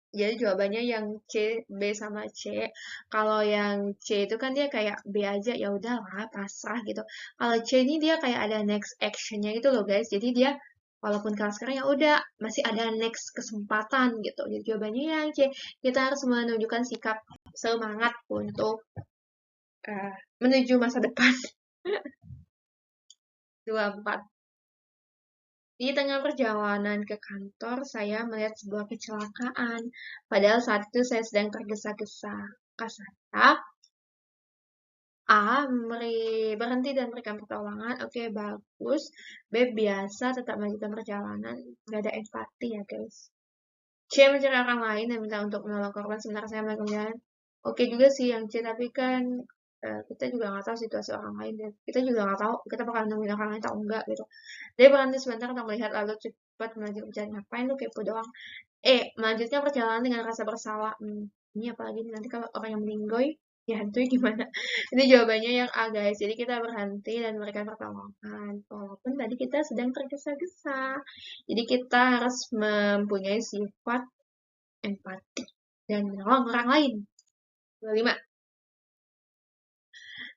Jadi jawabannya yang C, B sama C. Kalau yang C itu kan dia kayak B aja, ya udahlah pasrah gitu. Kalau C ini dia kayak ada next actionnya gitu loh guys. Jadi dia walaupun kalah sekarang ya udah masih ada next kesempatan gitu. Jadi jawabannya yang C. Kita harus menunjukkan sikap semangat untuk menuju masa depan. 24. Di tengah perjalanan ke kantor, saya melihat sebuah kecelakaan. Padahal saat itu saya sedang tergesa-gesa. Maka saya A. Berhenti dan memberikan pertolongan. Oke, bagus. B. Biasa tetap melanjutkan perjalanan. Gak ada empati ya, guys. C. Mencari orang lain dan minta untuk menolong korban sementara saya melakukan jalan. Oke juga sih yang C, tapi kan kita juga nggak tahu situasi orang lain dan kita juga nggak tahu kita bakal nemuin orang lain atau enggak gitu. Dia berhenti sebentar untuk melihat lalu cepat melanjutkan perjalanan. Ngapain lu kepo doang? Melanjutkan perjalanan dengan rasa bersalah. Ini apalagi nanti kalau orang yang meninggoy dihantui gimana? Ini jawabannya yang A guys. Jadi kita berhenti dan memberikan pertolongan. Walaupun tadi kita sedang tergesa-gesa. Jadi kita harus mempunyai sifat empati dan menolong orang lain. 25.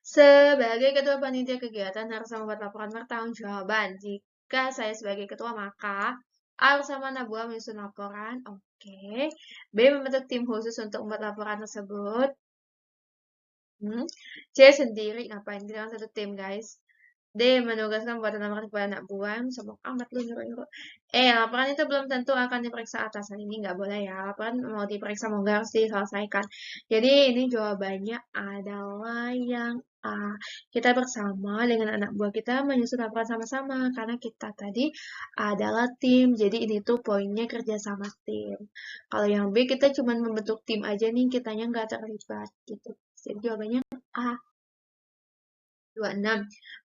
Sebagai ketua panitia kegiatan harus membuat laporan pertanggungjawaban. Jika saya sebagai ketua maka A bersama Nabua menyusun laporan. Oke. B membentuk tim khusus untuk membuat laporan tersebut. C sendiri ngapain kita kan satu tim guys. D. Menugaskan buatan laporan kepada anak buah. Sombong amat lu nyuruh-nyuruh. Laporan itu belum tentu akan diperiksa atasan. Ini nggak boleh ya. Laporan mau diperiksa mau nggak harus diselesaikan. Jadi ini jawabannya adalah yang A. Kita bersama dengan anak buah kita menyusun laporan sama-sama. Karena kita tadi adalah tim. Jadi ini tuh poinnya kerja sama tim. Kalau yang B kita cuma membentuk tim aja nih. Kitanya nggak terlibat gitu. Jadi jawabannya A. 26.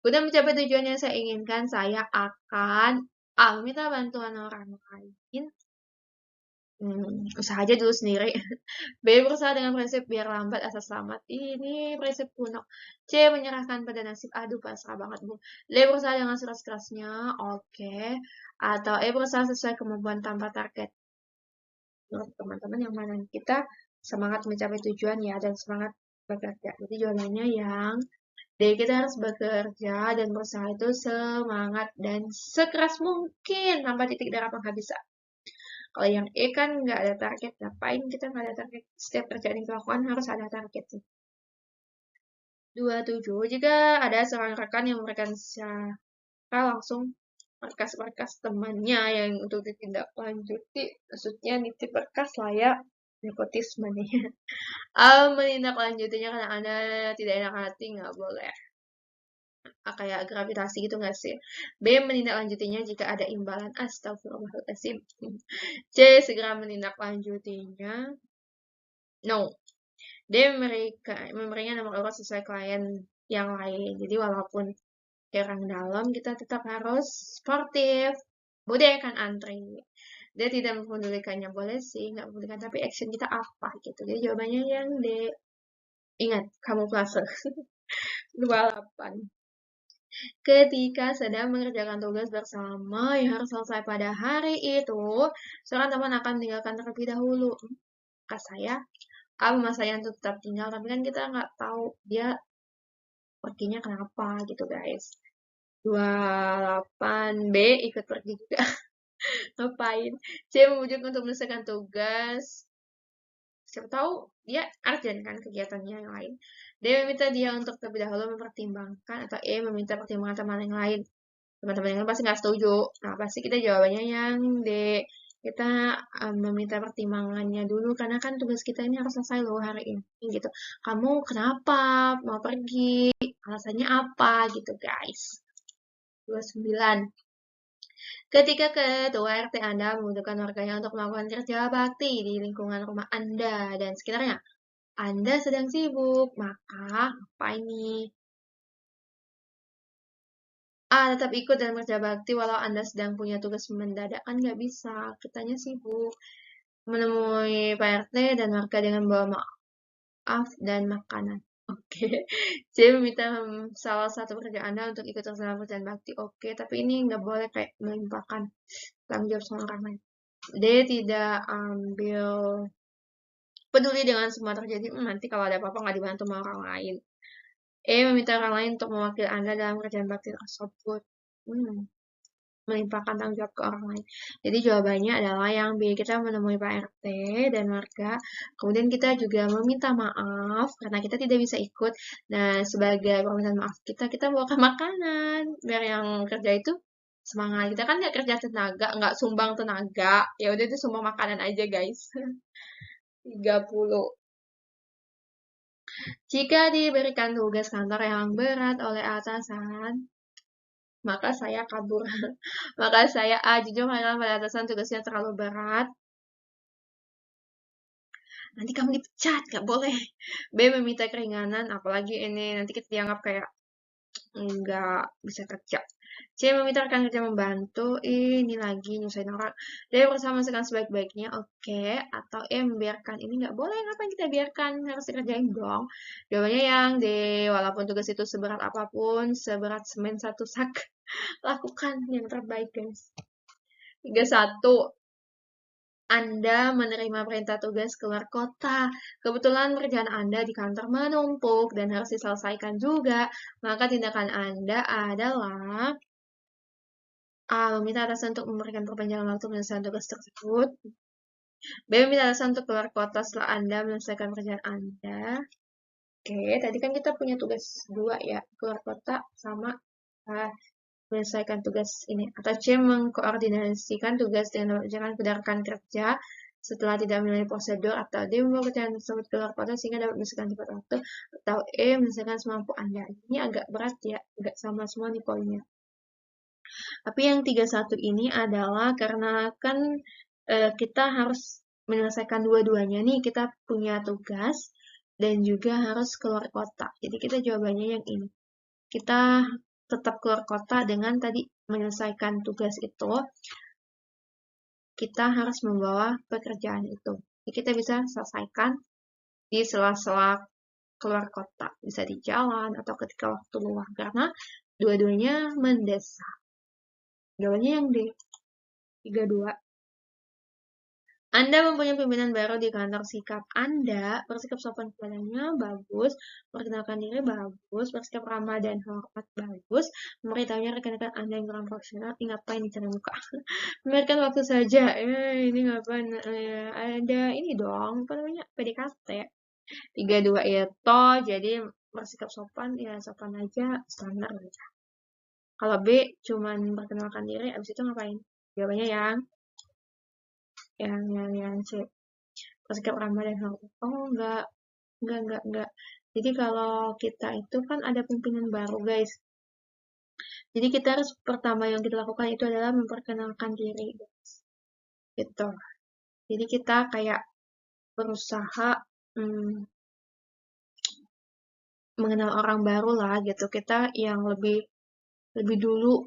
Untuk mencapai tujuan yang saya inginkan, saya akan A. Meminta bantuan orang lain. Usaha aja dulu sendiri. B. Berusaha dengan prinsip biar lambat asal selamat. Ini prinsip kuno. C. Menyerahkan pada nasib. Aduh, pasrah banget, Bu. D. Berusaha dengan sekeras-kerasnya. Oke. Atau E. Berusaha sesuai kemampuan tanpa target. Menurut teman-teman yang mana? Kita semangat mencapai tujuan ya, dan semangat bekerja. Jadi jawabannya yang D. Kita harus bekerja dan berusaha itu semangat dan sekeras mungkin tanpa titik darah penghabisan. Kalau yang E kan nggak ada target, ngapain kita nggak ada target? Setiap kerjaan yang kita lakukan harus ada target. 27. Jika ada seorang rekan yang memberikan secara langsung berkas-berkas temannya yang untuk ditindaklanjuti, maksudnya nitip berkas lah ya, nepotisme nih. Menindaklanjutinya karena Anda tidak enak hati, nggak boleh. Kayak gravitasi gitu nggak sih? B. Menindaklanjutinya jika ada imbalan. Astagfirullahaladzim. C. Segera menindaklanjutinya. No. D. Memberinya nomor urut sesuai klien yang lain. Jadi walaupun orang dalam, kita tetap harus sportif. Bude kan antri. Dia tidak mempedulikannya. Boleh sih, nggak mempedulikan. Tapi action kita apa gitu. Jadi jawabannya yang D. Ingat, kamu kamuflase. 28. Ketika sedang mengerjakan tugas bersama yang harus selesai pada hari itu, seorang teman akan meninggalkan terlebih dahulu. Kata saya, kamu masanya untuk tetap tinggal, tapi kan kita nggak tahu dia perginya kenapa gitu guys. 28B ikut pergi juga. Ngapain? C membujuk untuk menyelesaikan tugas. Siapa tahu dia urgent kan kegiatannya yang lain. D meminta dia untuk terlebih dahulu mempertimbangkan, atau E meminta pertimbangan teman yang lain. Teman-teman yang lain pasti nggak setuju. Nah, pasti kita jawabannya yang D. Kita meminta pertimbangannya dulu karena kan tugas kita ini harus selesai loh hari ini gitu. Kamu kenapa mau pergi? Alasannya apa gitu guys. 29. Ketika Ketua RT Anda membutuhkan warganya untuk melakukan kerja bakti di lingkungan rumah Anda dan sekitarnya, Anda sedang sibuk, maka apa ini? A. Tetap ikut dalam kerja bakti walau Anda sedang punya tugas mendadak, kan nggak bisa, kitanya sibuk. Menemui Pak RT dan warga dengan membawa maaf dan makanan. Oke. C. Meminta salah satu pekerjaan Anda untuk ikut dalam kerjaan bakti. Oke, tapi ini nggak boleh kayak melimpahkan tanggung jawab sama orang lain. D. Tidak ambil peduli dengan semua terjadi. Nanti kalau ada apa-apa nggak dibantu sama orang lain. E. Meminta orang lain untuk mewakili Anda dalam kerjaan bakti tersebut. Melimpahkan tanggung jawab ke orang lain. Jadi jawabannya adalah yang B. Kita menemui Pak RT dan warga. Kemudian kita juga meminta maaf karena kita tidak bisa ikut. Nah, sebagai permintaan maaf kita bawakan makanan. Biar yang kerja itu semangat. Kita kan nggak kerja tenaga, nggak sumbang tenaga. Ya udah itu sumbang makanan aja guys. 30. Jika diberikan tugas kantor yang berat oleh atasan, maka saya kabur. Maka saya A. Jujur mengatakan pada atasan tugasnya terlalu berat. Nanti kamu dipecat, gak boleh. B. Meminta keringanan, apalagi ini nanti kita dianggap kayak nggak bisa kerja. C. Meminta rekan kerja membantu, ini lagi nyusahin orang. D. Berusaha menyelesaikan sebaik-baiknya, oke. Atau E. Membiarkan, ini nggak boleh, ngapain kita biarkan, harus dikerjain dong. Jawabannya yang D. Walaupun tugas itu seberat apapun, seberat semen satu sak, lakukan yang terbaik guys. 31. Anda menerima perintah tugas keluar kota. Kebetulan pekerjaan Anda di kantor menumpuk dan harus diselesaikan juga. Maka tindakan Anda adalah A. Meminta atasan untuk memberikan perpanjangan waktu menyelesaikan tugas tersebut. B. Meminta atasan untuk keluar kota setelah Anda menyelesaikan pekerjaan Anda. Oke, tadi kan kita punya tugas dua ya. Keluar kota sama menyelesaikan tugas ini. Atau C. Mengkoordinasikan tugas dengan mengerjakan rekan kerja setelah tidak melalui prosedur, atau D. Membawa kerjaan tersebut keluar kota sehingga dapat menyelesaikan tepat waktu, atau E. Menyelesaikan semampu Anda. Ini agak berat ya, agak sama semua nih poinnya. Tapi yang 31 ini adalah karena kan kita harus menyelesaikan dua-duanya nih, kita punya tugas dan juga harus keluar kota. Jadi kita jawabannya yang ini. Kita tetap keluar kota dengan tadi menyelesaikan tugas itu, kita harus membawa pekerjaan itu. Jadi kita bisa selesaikan di sela-sela keluar kota, bisa di jalan atau ketika waktu luang, karena dua-duanya mendesak. Jawabannya yang D. 32. Anda mempunyai pimpinan baru di kantor, sikap Anda, bersikap sopan kepadanya, bagus, perkenalkan diri, bagus, bersikap ramah dan hormat, bagus, memberitahunya rekan-rekan Anda yang kurang profesional, ini ngapain dicari muka, memberikan waktu saja, ini ngapain, ada ini dong, apa namanya, PDKT, 32 itu, jadi bersikap sopan, ya sopan aja, standar aja. Kalau B, cuman perkenalkan diri, abis itu ngapain? Jawabannya yang C. Bersikap ramah dan hormat. Oh, enggak. Jadi kalau kita itu kan ada pimpinan baru, guys. Jadi kita harus pertama yang kita lakukan itu adalah memperkenalkan diri, guys. Gitu. Jadi kita kayak berusaha mengenal orang baru lah, gitu. Kita yang lebih dulu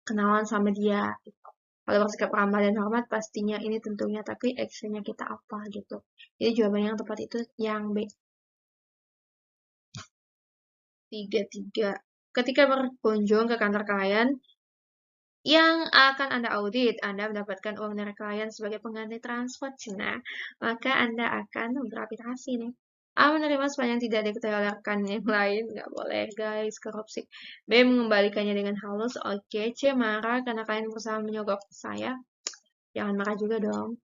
kenalan sama dia. Gitu. Kalau bersikap ramah dan hormat pastinya ini tentunya, tapi actionnya kita apa gitu. Jadi jawabannya yang tepat itu yang B. 33. Ketika berkunjung ke kantor klien yang akan Anda audit, Anda mendapatkan uang dari klien sebagai pengganti transport Cina, maka Anda akan beraplikasi nih. A. Menerima sepanjang tidak diketahui oleh rekan yang lain, nggak boleh guys, korupsi. B. Mengembalikannya dengan halus, oke. C. Marah karena klien berusaha menyogok saya, jangan marah juga dong.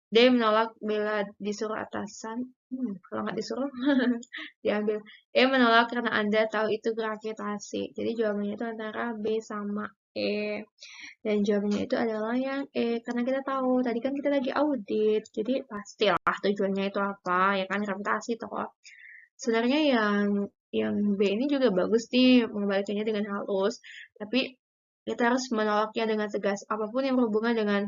D menolak bila disuruh atasan. Kalau nggak disuruh diambil. E menolak karena Anda tahu itu gravitasi. Jadi jawabannya itu antara B sama E. Dan jawabannya itu adalah yang E. Karena kita tahu, tadi kan kita lagi audit. Jadi pastilah tujuannya itu apa. Ya kan, gravitasi toh. Sebenarnya yang B ini juga bagus nih, mengembalikannya dengan halus. Tapi kita harus menolaknya dengan tegas. Apapun yang berhubungan dengan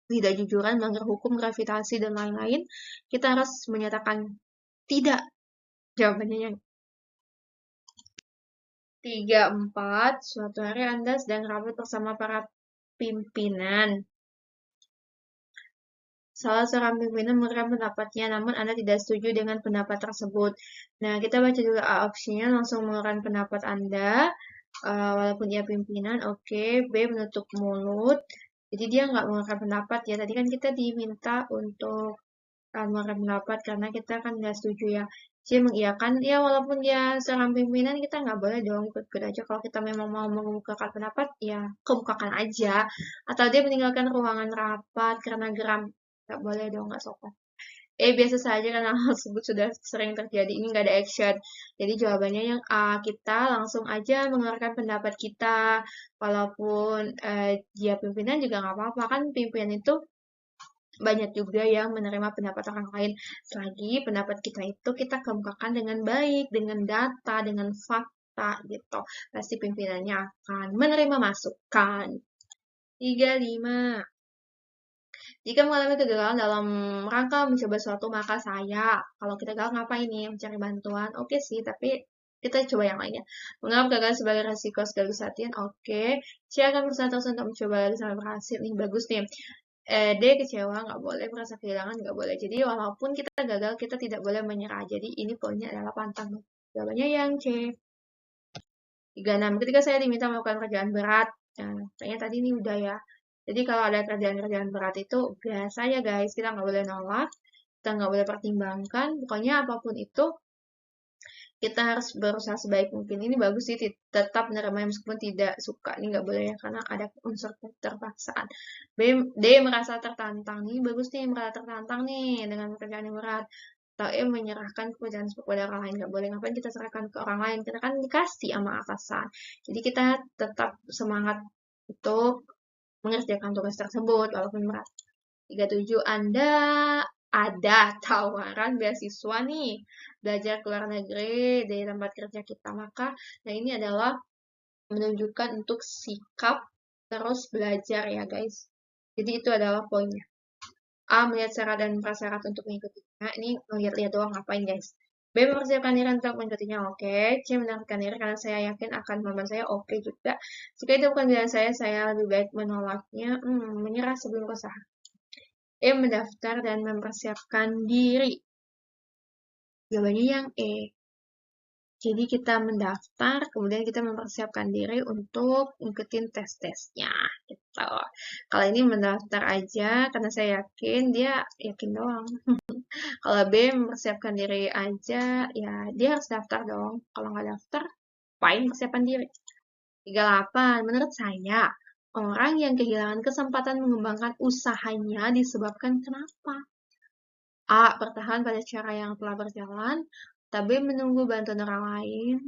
tidak jujuran, melanggar hukum, gravitasi, dan lain-lain, kita harus menyatakan tidak. Jawabannya yang 3, 4. Suatu hari Anda sedang rapat bersama para pimpinan. Salah seorang pimpinan memberikan pendapatnya, namun Anda tidak setuju dengan pendapat tersebut. Nah, kita baca dulu A opsinya, langsung mengeluarkan pendapat Anda. Walaupun dia pimpinan, oke. B menutup mulut. Jadi dia nggak mengeluarkan pendapat ya. Tadi kan kita diminta untuk mengeluarkan pendapat karena kita kan nggak setuju ya. Dia mengiyakan, ya walaupun dia seorang pimpinan, kita nggak boleh dong ikut-ikut aja. Kalau kita memang mau mengemukakan pendapat, ya kemukakan aja. Atau dia meninggalkan ruangan rapat karena geram. Nggak boleh dong, nggak sopan. Biasa saja karena hal tersebut sudah sering terjadi. Ini nggak ada action. Jadi jawabannya yang A. Kita langsung aja mengeluarkan pendapat kita. Walaupun dia pimpinan juga nggak apa-apa. Kan pimpinan itu banyak juga yang menerima pendapat orang lain. Selagi pendapat kita itu kita kemukakan dengan baik, dengan data, dengan fakta gitu. Pasti pimpinannya akan menerima masukan. 3, 5. Jika mengalami kegagalan dalam rangka mencoba sesuatu, maka saya, kalau kita gagal ngapain nih? Mencari bantuan. Oke sih, tapi kita coba yang lainnya. Menganggap gagal sebagai resiko sekaligus latihan. Oke. Saya akan berusaha terus untuk mencoba lagi sampai berhasil. Nih, bagus nih. D kecewa, nggak boleh merasa kehilangan, nggak boleh. Jadi walaupun kita gagal, kita tidak boleh menyerah. Jadi ini poinnya adalah pantang. Jawabannya yang C. 36. Ketika saya diminta melakukan kerjaan berat, nah, kayaknya tadi ini udah ya. Jadi kalau ada kerjaan-kerjaan berat itu biasa ya guys, kita nggak boleh nolak, kita nggak boleh pertimbangkan, pokoknya apapun itu kita harus berusaha sebaik mungkin. Ini bagus sih, tetap menerima meskipun tidak suka. Ini nggak boleh ya, karena ada unsur keterpaksaan. D merasa tertantang nih, bagus nih merasa tertantang nih dengan pekerjaan yang berat. Atau E menyerahkan pekerjaan kepada orang lain. Nggak boleh, ngapain kita serahkan ke orang lain, kita kan dikasih sama atasan. Jadi kita tetap semangat untuk mengerjakan tugas tersebut walaupun berat. 37. Anda ada tawaran beasiswa nih belajar ke luar negeri dari tempat kerja kita, maka nah ini adalah menunjukkan untuk sikap terus belajar ya guys. Jadi itu adalah poinnya. A. Melihat syarat dan prasyarat untuk mengikutinya. Ini melihat-lihat doang, ngapain guys. B. Mempersiapkan diri untuk mengikutinya. Oke. C. Mendapatkan diri karena saya yakin akan kemampuan saya. Oke juga. Jika itu bukan pilihan saya lebih baik menolaknya. Menyerah sebelum berusaha. E. Mendaftar dan mempersiapkan diri. Jawabannya yang E. Jadi kita mendaftar, kemudian kita mempersiapkan diri untuk ngikutin tes-tesnya. Gitu. Kalau ini mendaftar aja, karena saya yakin, dia yakin doang. Kalau B mempersiapkan diri aja, ya dia harus daftar dong. Kalau nggak daftar, ngapain persiapan diri? 38. Menurut saya, orang yang kehilangan kesempatan mengembangkan usahanya disebabkan kenapa? A. Bertahan pada cara yang telah berjalan. B. Menunggu bantuan orang lain.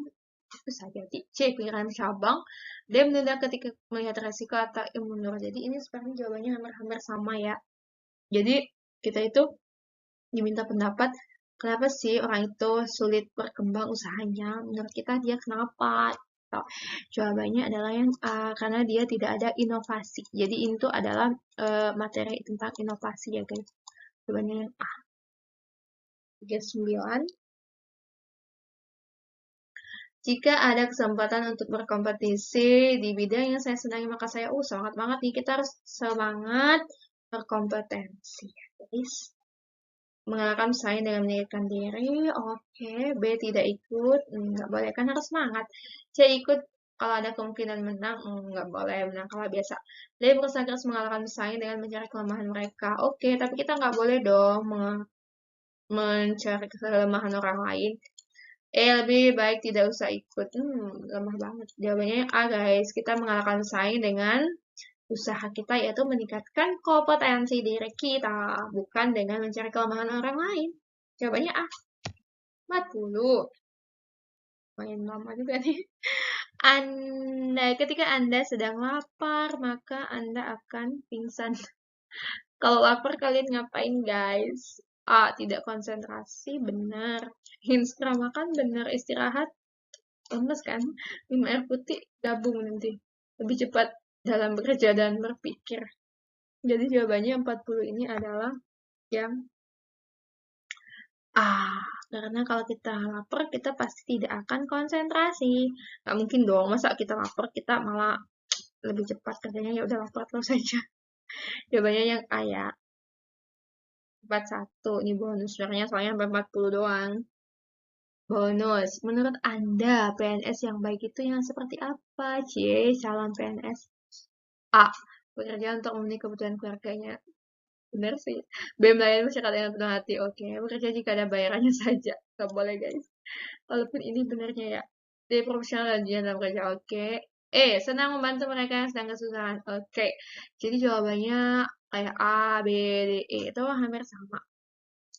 Bisa jadi. C. Pikiran cabang. D. Menunda ketika melihat resiko atau mundur. Jadi ini sebenarnya jawabannya hampir-hampir sama ya. Jadi kita itu diminta pendapat, kenapa sih orang itu sulit berkembang usahanya? Menurut kita dia kenapa? Jawabannya adalah yang A, karena dia tidak ada inovasi. Jadi itu adalah materi tentang inovasi ya guys. Jawabannya yang A. 39. Jika ada kesempatan untuk berkompetisi di bidang yang saya senangi, maka saya semangat banget nih. Kita harus semangat berkompetensi, guys. Mengalahkan pesaing dengan meningkatkan diri. Oke. B. Tidak ikut. Nggak boleh, kan harus semangat. C. Ikut kalau ada kemungkinan menang. Nggak boleh menang kalau biasa. D. Berusaha terus mengalahkan pesaing dengan mencari kelemahan mereka. Oke, tapi kita nggak boleh dong mencari kelemahan orang lain. Lebih baik tidak usah ikut. Lemah banget. Jawabannya A guys. Kita mengalahkan pesaing dengan usaha kita yaitu meningkatkan kompetensi diri kita, bukan dengan mencari kelemahan orang lain. Jawabannya A, 40. Main lama juga nih. Ketika Anda sedang lapar, maka Anda akan pingsan. Kalau lapar kalian ngapain guys? A, tidak konsentrasi, benar. Instra makan, benar. Istirahat, lemes kan? Minum air putih, gabung nanti. Lebih cepat dalam bekerja dan berpikir. Jadi jawabannya 40 ini adalah yang A. Karena kalau kita lapar, kita pasti tidak akan konsentrasi. Nggak mungkin dong, masa kita lapar, kita malah lebih cepat kerjanya, ya udah lapar terus saja. Jawabannya yang A ya. 41. Ini bonus. Sebenarnya soalnya 40 doang. Bonus. Menurut Anda, PNS yang baik itu yang seperti apa? Cie, calon PNS. A. Bekerja untuk memenuhi kebutuhan keluarganya. Benar sih. B. Melayani masyarakat dengan penuh hati. Oke. Bekerja jika ada bayarannya saja. Gak boleh, guys. Walaupun ini benarnya ya. D. Profesional dan jujur dalam kerja. Oke. E. Senang membantu mereka yang sedang kesusahan. Oke. Jadi jawabannya kayak A, B, D, E. Itu hampir sama.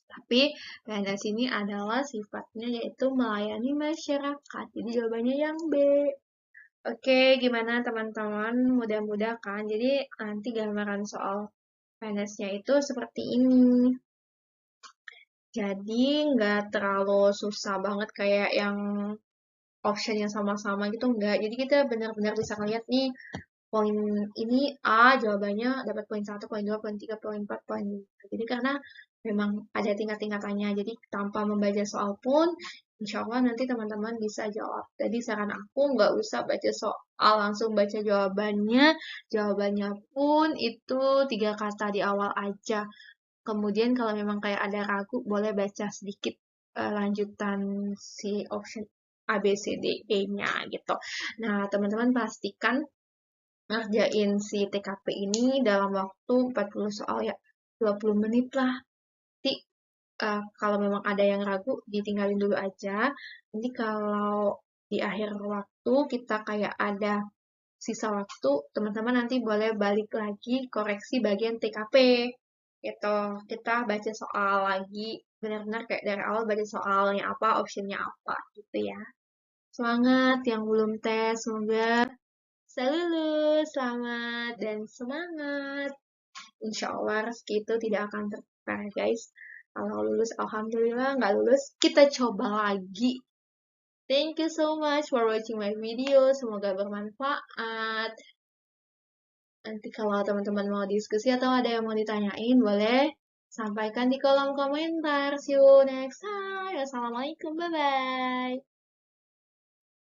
Tapi PNS ini adalah sifatnya yaitu melayani masyarakat. Jadi jawabannya yang B. Oke, gimana teman-teman? Mudah-mudah kan? Jadi nanti gambaran soal PNS-nya itu seperti ini. Jadi nggak terlalu susah banget kayak yang option yang sama-sama gitu, enggak. Jadi kita benar-benar bisa ngeliat nih, poin ini A jawabannya dapat poin 1, poin 2, poin 3, poin 4, poin 5. Jadi karena memang ada tingkat-tingkatannya. Jadi tanpa membaca soal pun, insya Allah nanti teman-teman bisa jawab. Jadi saran aku nggak usah baca soal, langsung baca jawabannya. Jawabannya pun itu 3 kata di awal aja. Kemudian kalau memang kayak ada ragu, boleh baca sedikit lanjutan si option A, B, C, D, E-nya gitu. Nah, teman-teman pastikan ngerjain si TKP ini dalam waktu 40 soal ya, 20 menit lah. Nanti kalau memang ada yang ragu, ditinggalin dulu aja. Nanti kalau di akhir waktu kita kayak ada sisa waktu, teman-teman nanti boleh balik lagi koreksi bagian TKP. Gitu, kita baca soal lagi, benar-benar kayak dari awal baca soalnya apa, optionnya apa, gitu ya. Semangat yang belum tes, semoga bisa lulus, selamat, dan semangat. Insya Allah rezeki itu tidak akan terpuruk, guys. Kalau lulus, alhamdulillah. Nggak lulus, kita coba lagi. Thank you so much for watching my video. Semoga bermanfaat. Nanti kalau teman-teman mau diskusi atau ada yang mau ditanyain, boleh sampaikan di kolom komentar. See you next time. Assalamualaikum, bye-bye.